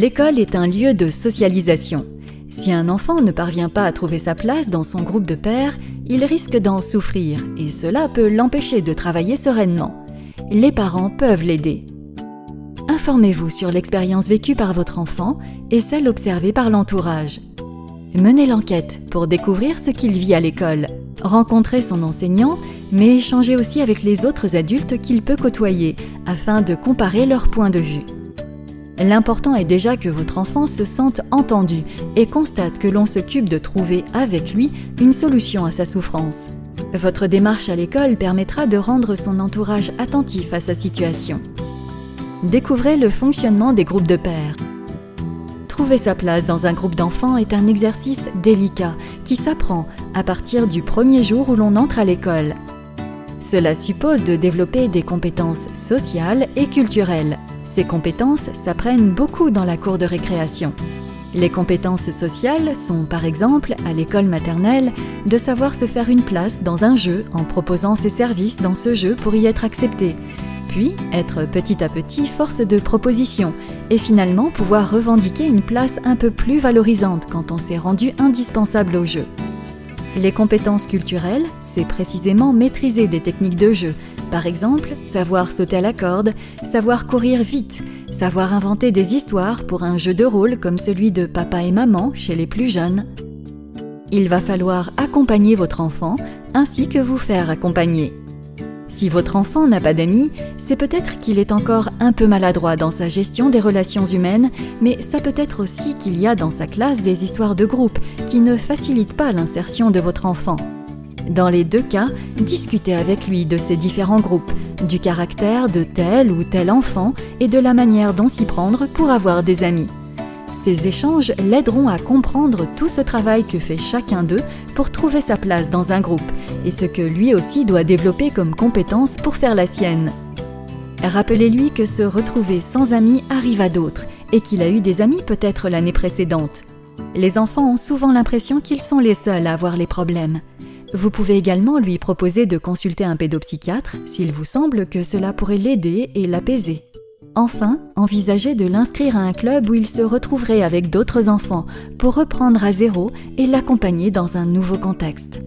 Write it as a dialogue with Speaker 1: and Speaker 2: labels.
Speaker 1: L'école est un lieu de socialisation. Si un enfant ne parvient pas à trouver sa place dans son groupe de pairs, il risque d'en souffrir et cela peut l'empêcher de travailler sereinement. Les parents peuvent l'aider. Informez-vous sur l'expérience vécue par votre enfant et celle observée par l'entourage. Menez l'enquête pour découvrir ce qu'il vit à l'école. Rencontrez son enseignant, mais échangez aussi avec les autres adultes qu'il peut côtoyer afin de comparer leurs points de vue. L'important est déjà que votre enfant se sente entendu et constate que l'on s'occupe de trouver avec lui une solution à sa souffrance. Votre démarche à l'école permettra de rendre son entourage attentif à sa situation. Découvrez le fonctionnement des groupes de pairs. Trouver sa place dans un groupe d'enfants est un exercice délicat qui s'apprend à partir du premier jour où l'on entre à l'école. Cela suppose de développer des compétences sociales et culturelles. Ces compétences s'apprennent beaucoup dans la cour de récréation. Les compétences sociales sont par exemple, à l'école maternelle, de savoir se faire une place dans un jeu en proposant ses services dans ce jeu pour y être accepté, puis être petit à petit force de proposition et finalement pouvoir revendiquer une place un peu plus valorisante quand on s'est rendu indispensable au jeu. Les compétences culturelles, c'est précisément maîtriser des techniques de jeu. Par exemple, savoir sauter à la corde, savoir courir vite, savoir inventer des histoires pour un jeu de rôle comme celui de papa et maman chez les plus jeunes. Il va falloir accompagner votre enfant ainsi que vous faire accompagner. Si votre enfant n'a pas d'amis, c'est peut-être qu'il est encore un peu maladroit dans sa gestion des relations humaines, mais ça peut être aussi qu'il y a dans sa classe des histoires de groupe qui ne facilitent pas l'insertion de votre enfant. Dans les deux cas, discutez avec lui de ces différents groupes, du caractère de tel ou tel enfant et de la manière dont s'y prendre pour avoir des amis. Ces échanges l'aideront à comprendre tout ce travail que fait chacun d'eux pour trouver sa place dans un groupe et ce que lui aussi doit développer comme compétence pour faire la sienne. Rappelez-lui que se retrouver sans amis arrive à d'autres et qu'il a eu des amis peut-être l'année précédente. Les enfants ont souvent l'impression qu'ils sont les seuls à avoir les problèmes. Vous pouvez également lui proposer de consulter un pédopsychiatre s'il vous semble que cela pourrait l'aider et l'apaiser. Enfin, envisagez de l'inscrire à un club où il se retrouverait avec d'autres enfants pour reprendre à zéro et l'accompagner dans un nouveau contexte.